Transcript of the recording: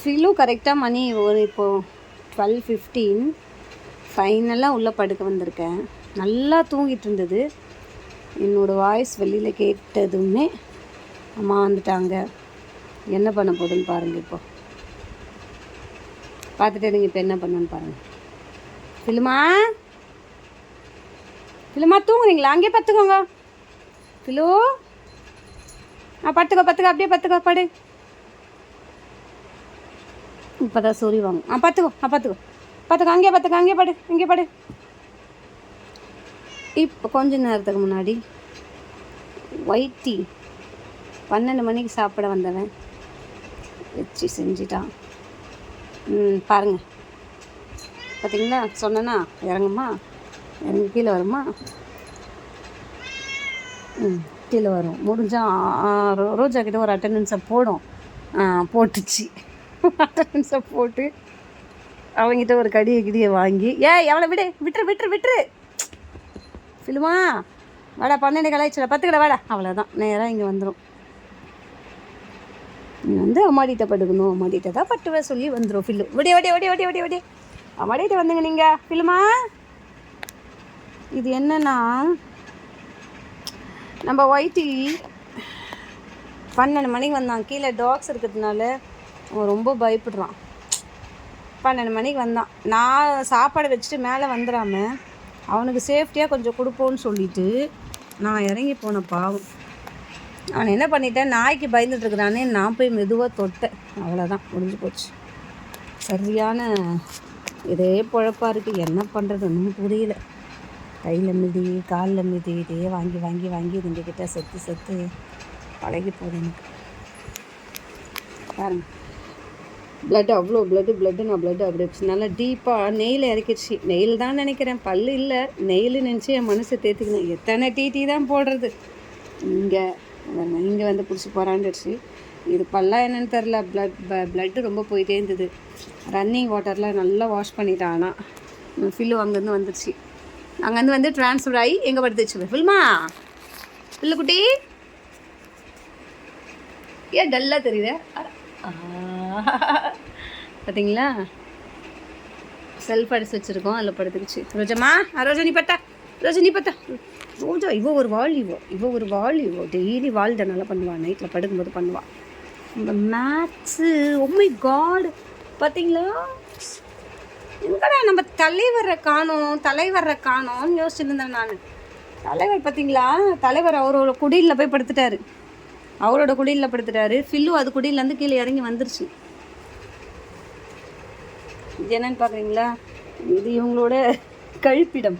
ஃபிலு கரெக்டாக மணி ஒரு இப்போது 12:15 ஃபைனலாக உள்ளே படுக்க வந்திருக்கேன். நல்லா தூங்கிட்டு இருந்தது. என்னோடய வாய்ஸ் வெளியில் கேட்டதுமே அம்மா வந்துட்டாங்க. என்ன பண்ண போகுதுன்னு பாருங்கள். இப்போ பார்த்துட்டு நீங்கள் இப்போ என்ன பண்ணுன்னு பாருங்கள். ஃபிலுமா ஃபிலுமா தூங்குறீங்களா? அங்கேயே பத்துக்கோங்க. ஃபிலு பத்துக்கோ அப்படியே பத்துக்கோ, படு. இப்போ தான் சொறி வாங்க. பத்துக்கோ அங்கேயே படு. இப்போ கொஞ்ச நேரத்துக்கு முன்னாடி ஒயிட் டீ 12 மணிக்கு சாப்பிட வந்தவன் வச்சு செஞ்சிட்டான். பாருங்கள், பார்த்தீங்களா? சொன்னேன்னா இறங்குமா, இறங்கி கீழே வருமா? கீழே வரும். முடிஞ்சால் ரோஜா கிட்ட ஒரு அட்டண்டன்ஸை போட்டுச்சு. அட்டண்டன்ஸை போட்டு அவங்ககிட்ட ஒரு கடியை வாங்கி எவ்வளோ விட்டுரு ஃபிலுமா வாடா, 12 கலாய்ச்சிட 10 கடை வாடா. அவ்வளோதான், நேராக இங்கே வந்துடும். வந்து அம்மாடிட்ட படுக்கணும், அம்மாடிட்ட தான் பட்டுவை சொல்லி வந்துடும். ஃபில்லு ஒடி அம்மாடிட்ட வந்துங்க நீங்கள். ஃபிலுமா இது என்னன்னா, நம்ம ஒயிட்டி 12 மணிக்கு வந்தான். கீழே டாக்ஸ் இருக்கிறதுனால அவன் ரொம்ப பயப்படுறான். 12 மணிக்கு வந்தான். நான் சாப்பாடு வச்சுட்டு மேலே வந்துடாமல் அவனுக்கு சேஃப்டியாக கொஞ்சம் கொடுப்போன்னு சொல்லிவிட்டு நான் இறங்கி போனேன். பாவம், அவன் என்ன பண்ணிட்டேன், நாய்க்கு பயந்துட்டுருக்குறானே நான் போய் மெதுவாக தொட்டேன். அவ்வளோதான், முடிஞ்சு போச்சு. சரியான இதே பொழப்பாக இருக்குது. என்ன பண்ணுறது ஒன்றும் புரியல. கையில் மிதி, காலில் மிதி, இதே வாங்கி இதுங்கிட்ட செத்து பழகி போகுது எனக்கு. பாருங்க, ப்ளட் அவ்வளோ ப்ளட்டு நான் ப்ளட்டு அப்படி நல்லா டீப்பாக நெயில் இறக்கிடுச்சு. நெயில் தான் நினைக்கிறேன், பல் இல்லை, நெயில் நினச்சி என் மனசை தேர்த்துக்கணும். எத்தனை டீ தான் போடுறது. இங்கே வந்து பிடிச்சி போகிறான்டுச்சு. இது பல்லாம் என்னென்னு தெரில. ப்ளட்டு ரொம்ப போயிட்டே இருந்தது. ரன்னிங் வாட்டரில் நல்லா வாஷ் பண்ணிட்டான். ஆனால் ஃபில்லு அங்கேருந்து வந்துடுச்சு. அங்கேருந்து வந்து ட்ரான்ஸ்ஃபர் ஆகி எங்கே படுத்துச்சு. ஃபில்மா ஃபில்லு குட்டி ஏன் டல்லாக தெரியுது? பார்த்தீங்களா, செல்ஃப் அடிச்சு வச்சுருக்கோம், அதில் படுத்துக்குச்சு. ரோஜா நீ பத்தா ரோஜா இவ ஒரு வாழ் டெய்லி வால் தான் நல்லா பண்ணுவாள். நைட்டில் படுக்கும்போது பண்ணுவாள். இந்த மேக்ஸு மை காட், பார்த்தீங்களா? எங்கடா நம்ம தலைவரை காணோம்னு யோசிச்சுட்டு இருந்தேன் நான். தலைவர் பார்த்தீங்களா, தலைவர் அவரோட குடியில் போய் படுத்துட்டாரு. ஃபில்லு அது குடியிலேருந்து கீழே இறங்கி வந்துருச்சு. இது என்னன்னு பார்க்குறீங்களா? இது இவங்களோட கழிப்பிடம்.